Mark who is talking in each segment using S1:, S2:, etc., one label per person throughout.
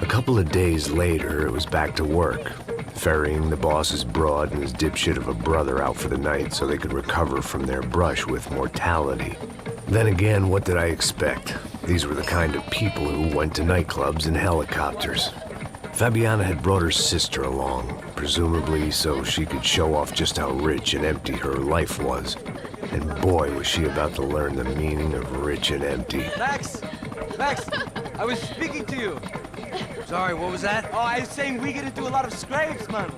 S1: couple of days later, it was back to work, ferrying the boss's broad and his dipshit of a brother out for the night so they could recover from their brush with mortality. Then again, what did I expect? These were the kind of people who went to nightclubs in helicopters. Fabiana had brought her sister along, presumably so she could show off just how rich and empty her life was. And boy, was she about to learn the meaning of rich and empty.
S2: Max! Max! I was speaking to you.
S3: Sorry, what was that?
S2: Oh, I was saying we get into a lot of scrapes, man.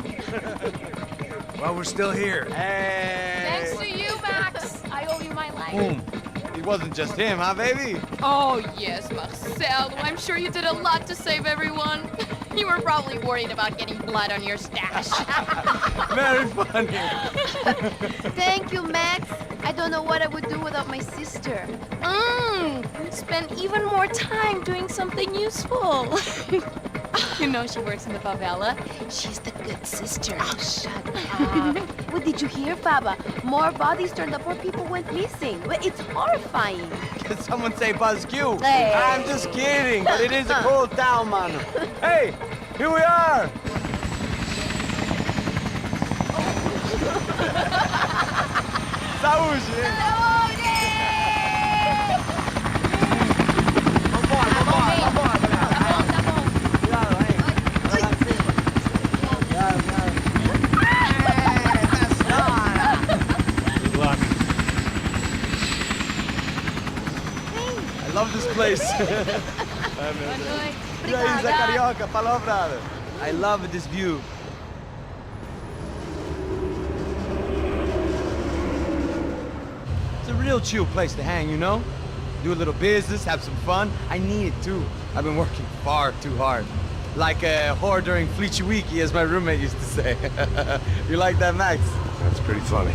S3: Well, we're still here.
S2: Hey!
S4: Thanks to you, Max. I owe you my life.
S2: Boom. It wasn't just him, huh, baby?
S4: Oh, yes, Marcel. I'm sure you did a lot to save everyone. You were probably worried about getting blood on your stash.
S2: Very funny.
S5: Thank you, Max. I don't know what I would do without my sister.
S4: Spend even more time doing something useful. You know she works in the favela. She's the good sister.
S5: Oh, shut up. What did you hear, Faba? More bodies turned up, more people went missing. Well, it's horrifying.
S2: Did someone say Buzz Q?
S5: Hey.
S2: I'm just kidding, but it is a cool town, man. Hey, here we are. Saúde! I love this place. E aí, Zé Carioca, falou, brother. I love this view. It's a real chill place to hang, you know? Do a little business, have some fun. I need it too. I've been working far too hard. Like a whore during Fleechy Weeky, as my roommate used to say. You like that, Max?
S1: That's pretty funny.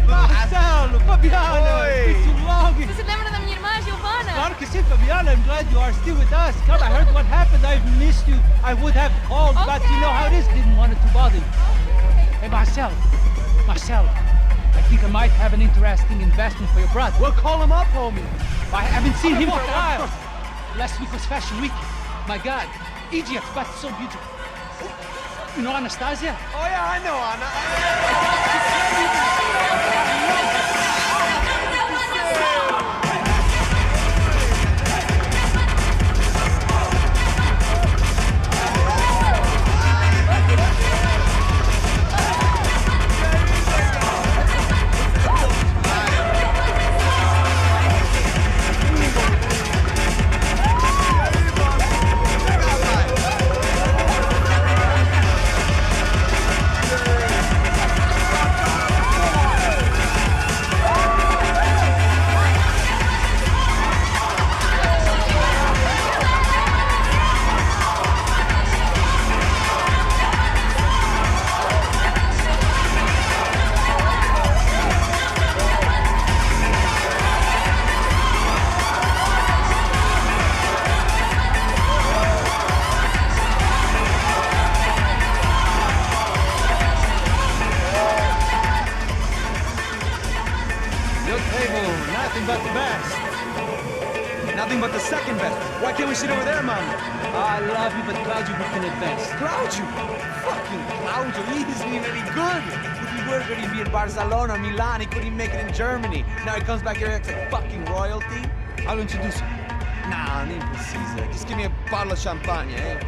S6: Marcelo, Fabiana, it's been too long.
S4: Você se lembra da minha irmã, Giovanna?
S6: Claro que sim, Fabiana. I'm glad you are still with us. Come, I heard what happened. I've missed you. I would have called, but you know how it is. Didn't want it to bother you. Hey, Marcelo, I think I might have an interesting investment for your brother.
S2: Well, call him up, homie.
S6: I haven't seen him for a while. Last week was Fashion Week. My God, Egypt, but so beautiful. You know Anastasia?
S2: Oh, yeah, I know Anna.
S6: But the best.
S2: Nothing but the second best. Why can't we sit over there, man?
S6: I love you, but Claudio booking it best.
S2: Claudio? Fucking Claudio, he isn't even any good. If he were good, he'd be in Barcelona or Milan. He couldn't make it in Germany. Now he comes back here and acts like fucking royalty.
S6: I'll introduce you.
S2: Nah, nem precisa. Just give me a bottle of champagne, eh?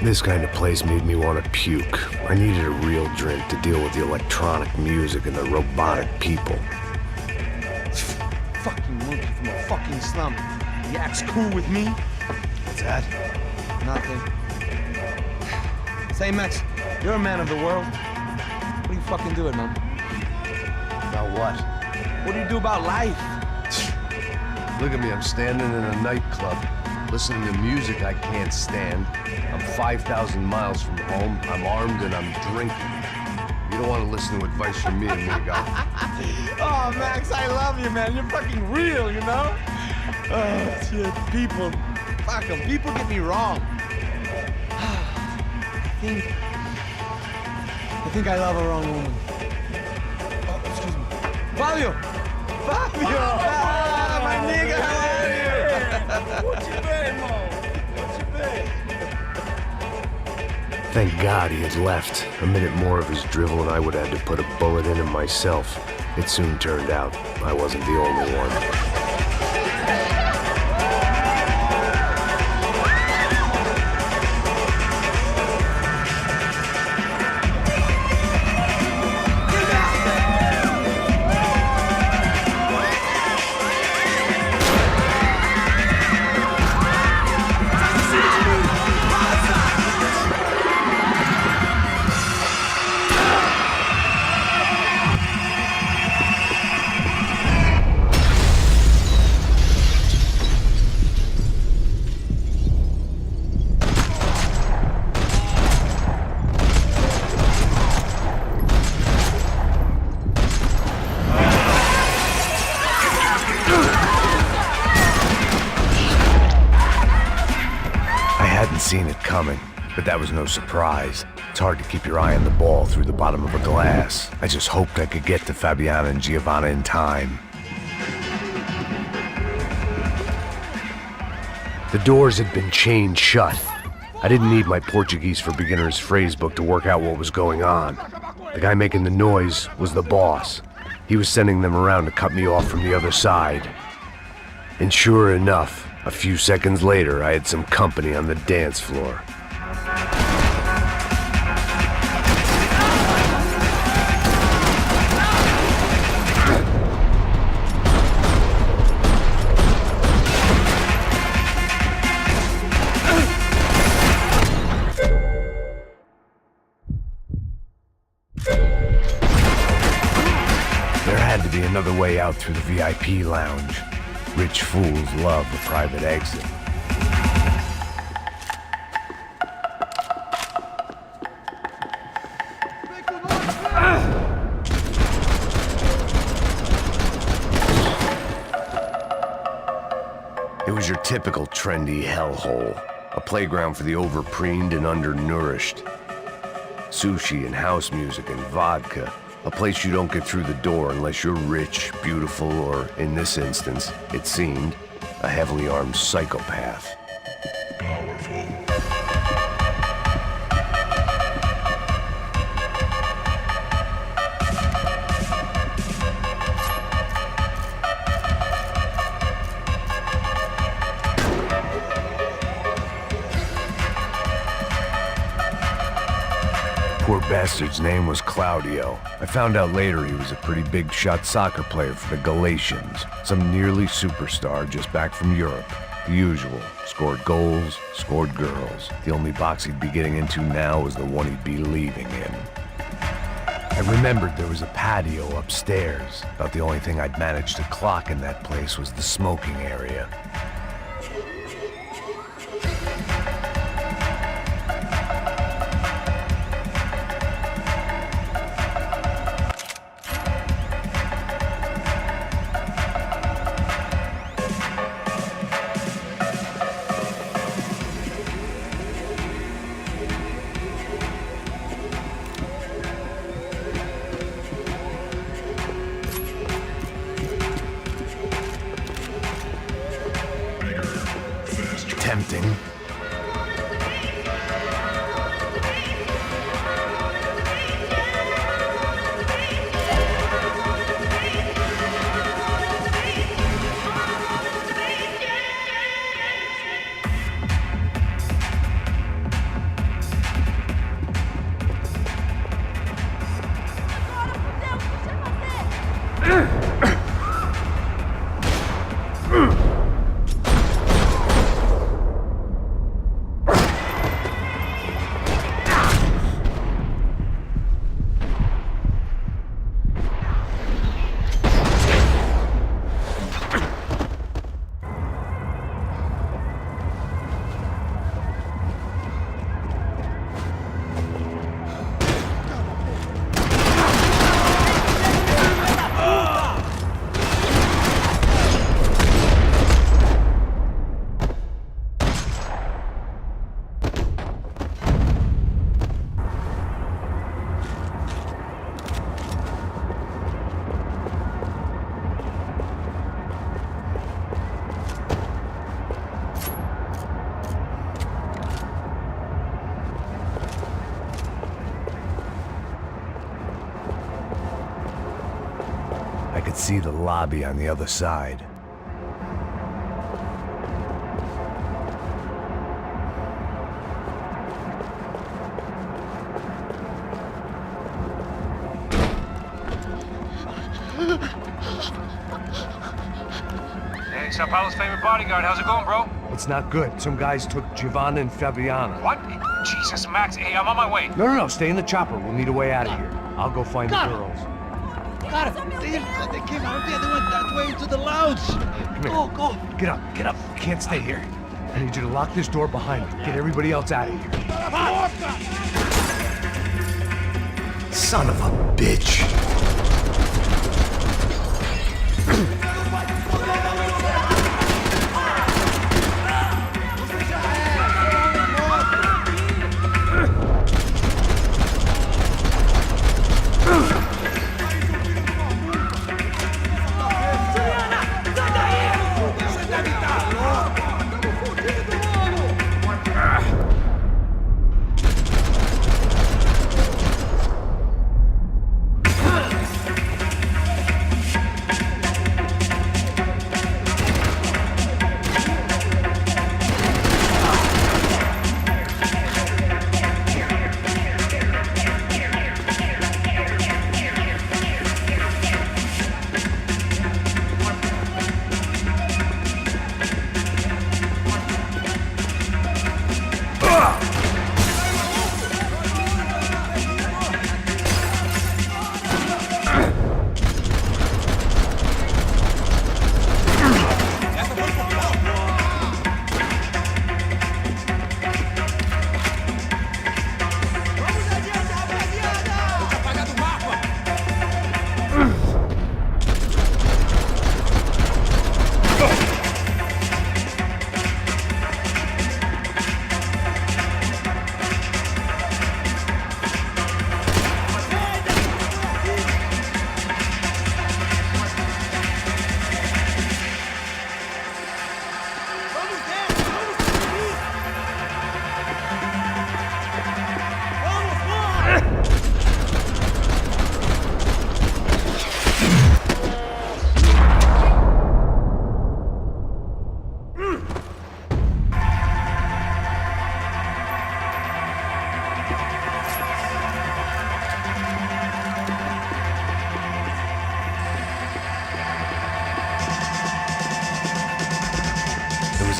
S1: This kind of place made me want to puke. I needed a real drink to deal with the electronic music and the robotic people.
S2: Fucking monkey from a fucking slum. He acts cool with me.
S1: What's that?
S2: Nothing. Say, Max, you're a man of the world. What do you fucking do it, man?
S1: About what?
S2: What do you do about life?
S1: Look at me, I'm standing in a nightclub, listening to music I can't stand. I'm 5,000 miles from home, I'm armed and I'm drinking. You don't want to listen to advice from me, amigo.
S2: Oh, Max, I love you, man. You're fucking real, you know? Oh, shit. People. Fuck them. People get me wrong. I think I love a wrong woman. Fabio! Fabio! Ah, my nigga, how are you?
S1: Thank God he had left. A minute more of his drivel and I would have had to put a bullet in him myself. It soon turned out I wasn't the only one. Seen it coming, but that was no surprise. It's hard to keep your eye on the ball through the bottom of a glass. I just hoped I could get to Fabiana and Giovanna in time. The doors had been chained shut. I didn't need my Portuguese for Beginners phrase book to work out what was going on. The guy making the noise was the boss. He was sending them around to cut me off from the other side. And sure enough, a few seconds later, I had some company on the dance floor. There had to be another way out through the VIP lounge. Rich fools love a private exit. It was your typical trendy hellhole, a playground for the overpreened and undernourished. Sushi and house music and vodka. A place you don't get through the door unless you're rich, beautiful, or, in this instance, it seemed, a heavily armed psychopath. Poor bastard's name was Claudio. I found out later he was a pretty big shot soccer player for the Galatians, some nearly superstar just back from Europe. The usual. Scored goals, scored girls. The only box he'd be getting into now was the one he'd be leaving in. I remembered there was a patio upstairs. About the only thing I'd managed to clock in that place was the smoking area. Tempting. could see the lobby on the other side.
S3: Hey, Sao Paulo's favorite bodyguard. How's it going, bro?
S1: It's not good. Some guys took Giovanna and Fabiana.
S3: What? Jesus, Max. Hey, I'm on my way.
S1: No, stay in the chopper. We'll need a way out of here. I'll go find the girls.
S6: Got it. They came out there. They went that way into the lounge.
S1: Come here.
S6: Go.
S1: Get up. You can't stay here. I need you to lock this door behind me. Get everybody else out of here. Son of a bitch.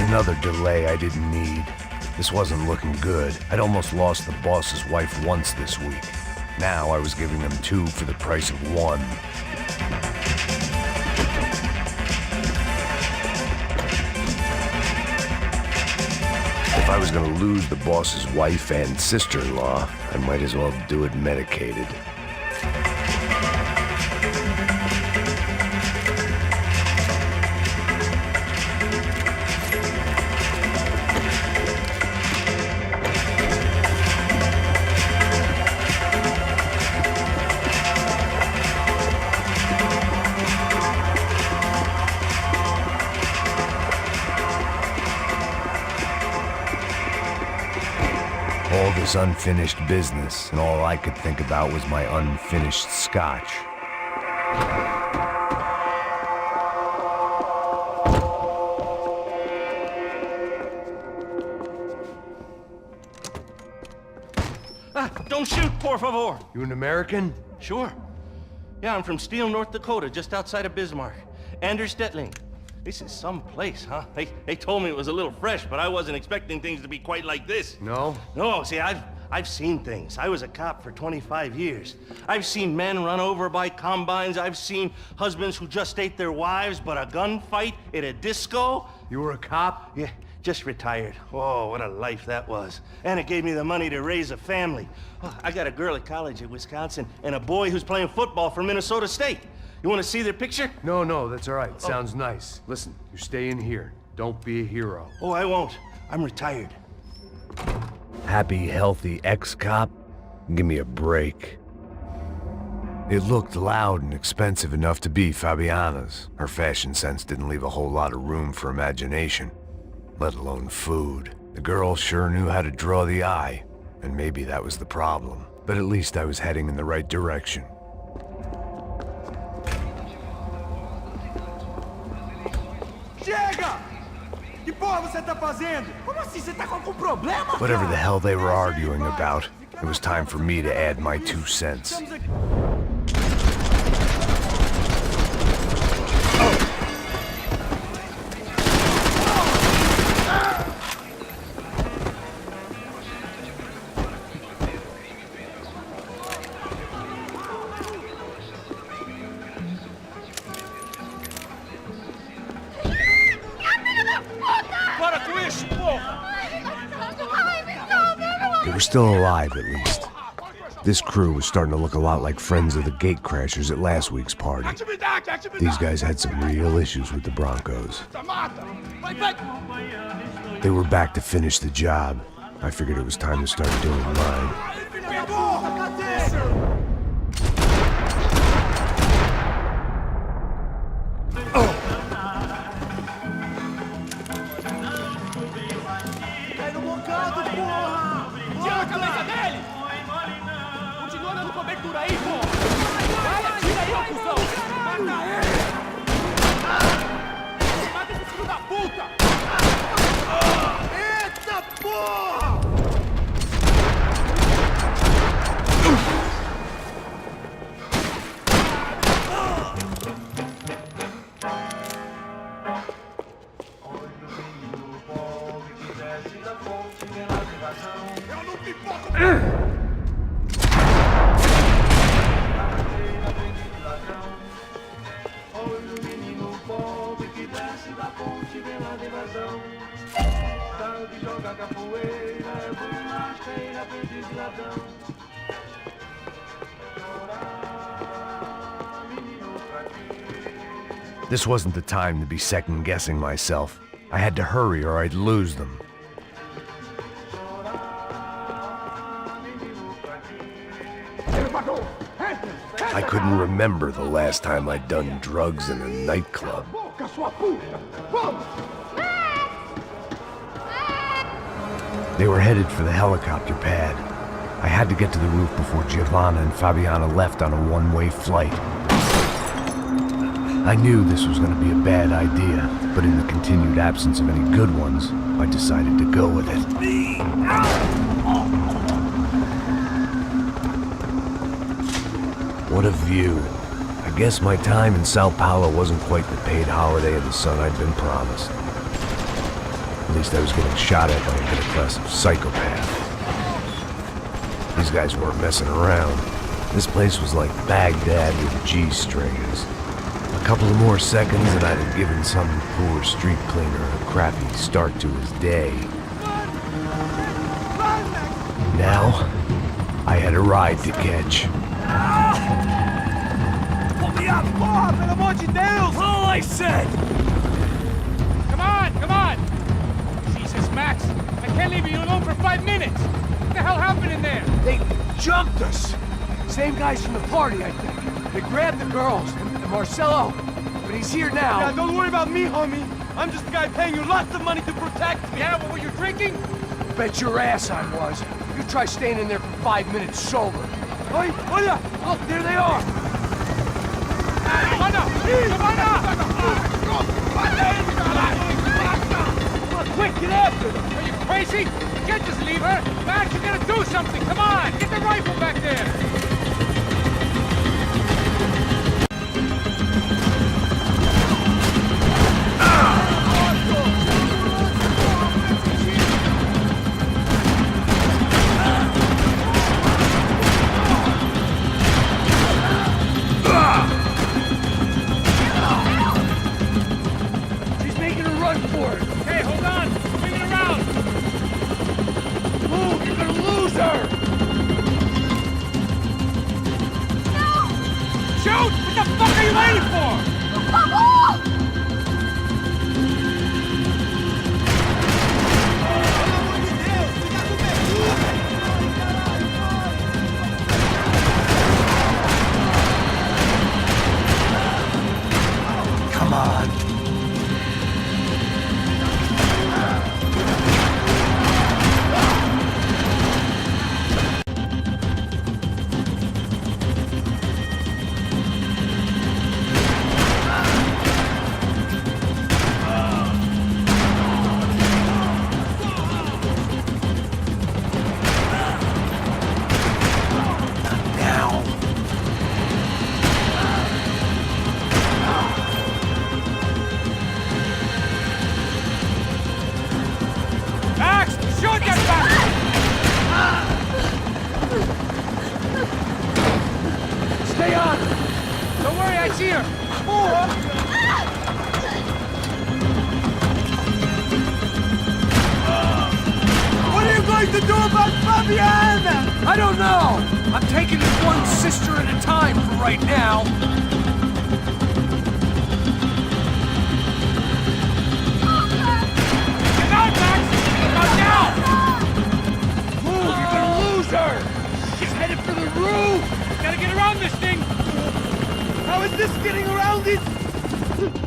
S1: Another delay I didn't need. This wasn't looking good. I'd almost lost the boss's wife once this week. Now I was giving them two for the price of one. If I was gonna lose the boss's wife and sister-in-law, I might as well do it medicated. All this unfinished business, and all I could think about was my unfinished scotch.
S7: Don't shoot, por favor.
S1: You an American?
S7: Sure. Yeah, I'm from Steele, North Dakota, just outside of Bismarck. Anders Stetling. This is some place, huh? They told me it was a little fresh, but I wasn't expecting things to be quite like this.
S1: No?
S7: No, see, I've seen things. I was a cop for 25 years. I've seen men run over by combines. I've seen husbands who just ate their wives, but a gunfight at a disco.
S1: You were a cop?
S7: Yeah, just retired. Oh, what a life that was. And it gave me the money to raise a family. Oh, I got a girl at college at Wisconsin and a boy who's playing football for Minnesota State. You want to see their picture?
S1: No, that's all right. Sounds nice. Listen, you stay in here. Don't be a hero.
S7: Oh, I won't. I'm retired.
S1: Happy, healthy ex-cop? Give me a break. It looked loud and expensive enough to be Fabiana's. Her fashion sense didn't leave a whole lot of room for imagination, let alone food. The girl sure knew how to draw the eye, and maybe that was the problem. But at least I was heading in the right direction.
S8: Chega! Que porra você tá fazendo? Como assim? Você tá com algum problema?
S1: Whatever the hell they were arguing about, it was time for me to add my 2 cents.
S8: Para com isso, porra!
S1: They were still alive, at least. This crew was starting to look a lot like friends of the gatecrashers at last week's party. These guys had some real issues with the Broncos. They were back to finish the job. I figured it was time to start doing mine.
S8: Cai no bocado, porra! Tira a cabeça dele! Continua dando cobertura aí, porra! Vai, atira aí, ô cuzão! Mata ele! Mata esse filho da puta! Eita porra! Eu não pipoco!
S1: This wasn't the time to be second-guessing myself. I had to hurry or I'd lose them. I couldn't remember the last time I'd done drugs in a nightclub. They were headed for the helicopter pad. I had to get to the roof before Giovanna and Fabiana left on a one-way flight. I knew this was going to be a bad idea, but in the continued absence of any good ones, I decided to go with it. What a view. I guess my time in Sao Paulo wasn't quite the paid holiday in the sun I'd been promised. At least I was getting shot at by a middle-class psychopath. These guys weren't messing around. This place was like Baghdad with G-strings. A couple of more seconds and I'd have given some poor street cleaner a crappy start to his day. Now, I had a ride to catch.
S8: Pull me up, porra! Pelo amor de Deus! All I said!
S6: Come on, come on! Jesus, Max, I can't leave you alone for 5 minutes! What the hell happened in there?
S8: They jumped us! Same guys from the party, I think. They grabbed the girls, and Marcelo, but he's here now. Yeah, don't worry about me, homie. I'm just the guy paying you lots of money to protect me.
S6: Yeah, what were you drinking?
S8: Bet your ass I was. You try staying in there for 5 minutes sober. Oi, olha! Look, there they are! Come on, quick, get after them!
S6: Are you crazy? You can't just leave her! Max, you gotta do something! Come on! Get the rifle back there!
S8: She's making a run for it!
S6: Hey, hold on! Bring it around!
S8: Move, you're gonna lose her!
S6: Shoot! What the fuck are you waiting for?
S1: Come on.
S8: guy's here! What are you going to do about Fabiana? I don't know. I'm taking it one sister at a time for right now. Get out, Max! Get out now! Move, you're gonna lose her! She's headed for the roof! Gotta get around this thing! How is this getting around it?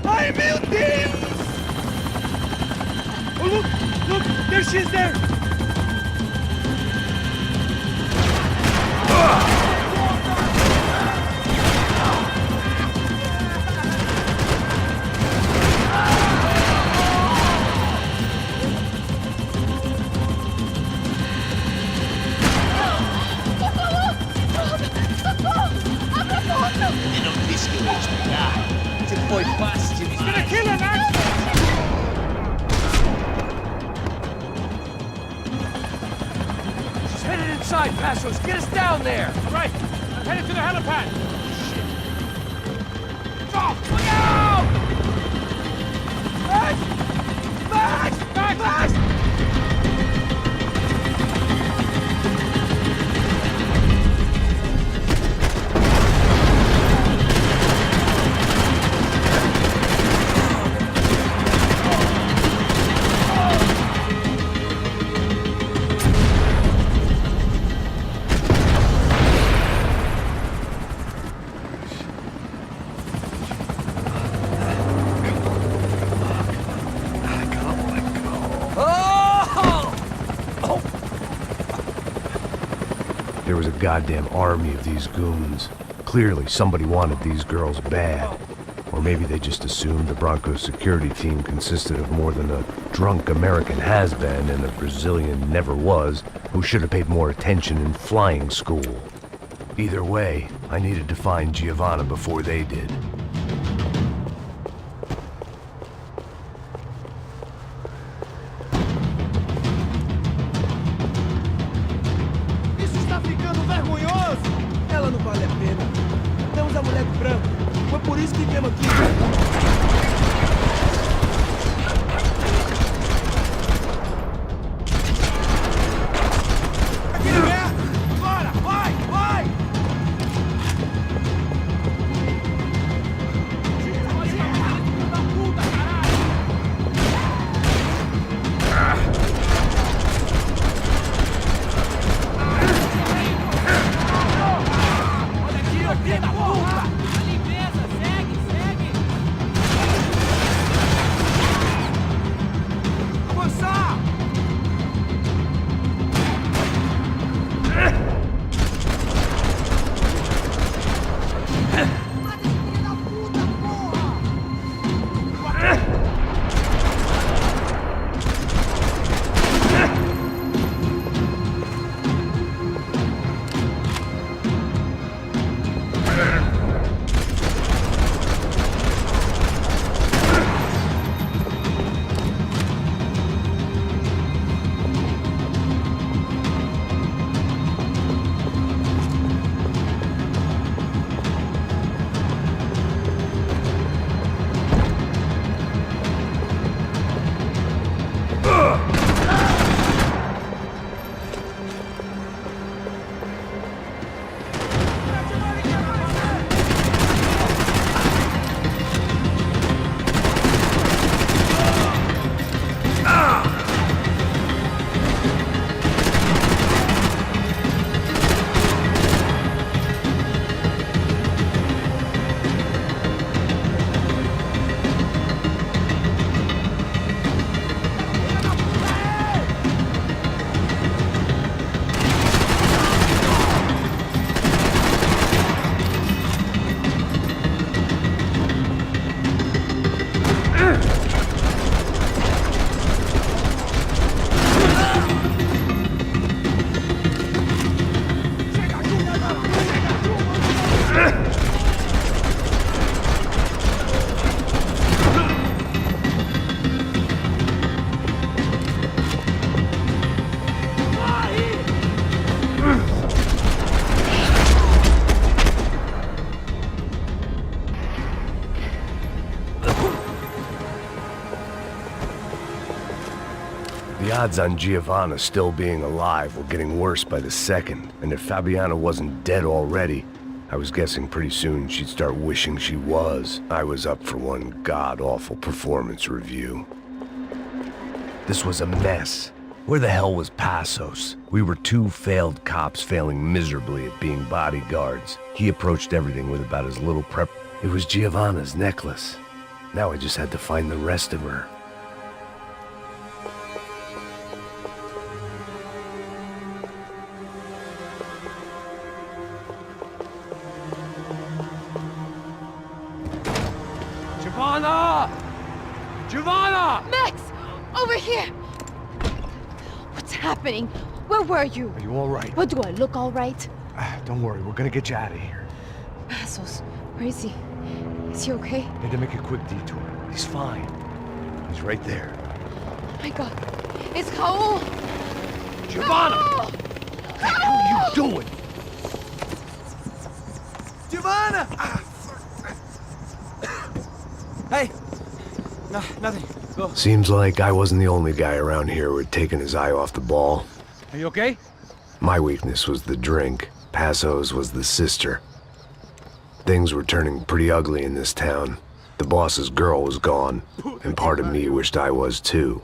S8: I'm building! Oh, look! There she is there! He's gonna kill her, Max! She's headed inside, Passos. Get us down there! Right. I'm headed to the helipad. Shit. Oh, look out! Max! Max! Max! Max!
S1: There was a goddamn army of these goons. Clearly, somebody wanted these girls bad. Or maybe they just assumed the Broncos security team consisted of more than a drunk American has-been and a Brazilian never-was who should have paid more attention in flying school. Either way, I needed to find Giovanna before they did.
S8: Isso está ficando vergonhoso! Ela não vale a pena. Matamos a mulher do branco. Foi por isso que viemos aqui. Aqui na merda! Bora! Vai! Vai! Olha aqui, ó, filho da porra! A limpeza, segue, segue!
S1: The odds on Giovanna still being alive were getting worse by the second, and if Fabiana wasn't dead already, I was guessing pretty soon she'd start wishing she was. I was up for one god-awful performance review. This was a mess. Where the hell was Passos? We were two failed cops failing miserably at being bodyguards. He approached everything with about as little prep. It was Giovanna's necklace. Now I just had to find the rest of her.
S8: Giovanna! Giovanna!
S5: Max! Over here! What's happening? Where were you?
S1: Are you all right?
S5: What, do I look all right?
S1: Don't worry, we're gonna get you out of here.
S5: Passos, where is he? Is he okay?
S1: Had to make a quick detour. He's fine. He's right there.
S5: Oh my god. It's Raul!
S8: Giovanna!
S5: Raul!
S8: What the hell are you doing?
S2: Giovanna! Hey! No, nothing. Go.
S1: Seems like I wasn't the only guy around here who had taken his eye off the ball.
S8: Are you okay?
S1: My weakness was the drink. Passos was the sister. Things were turning pretty ugly in this town. The boss's girl was gone, and part of me wished I was too.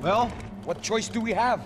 S8: Well, what choice do we have?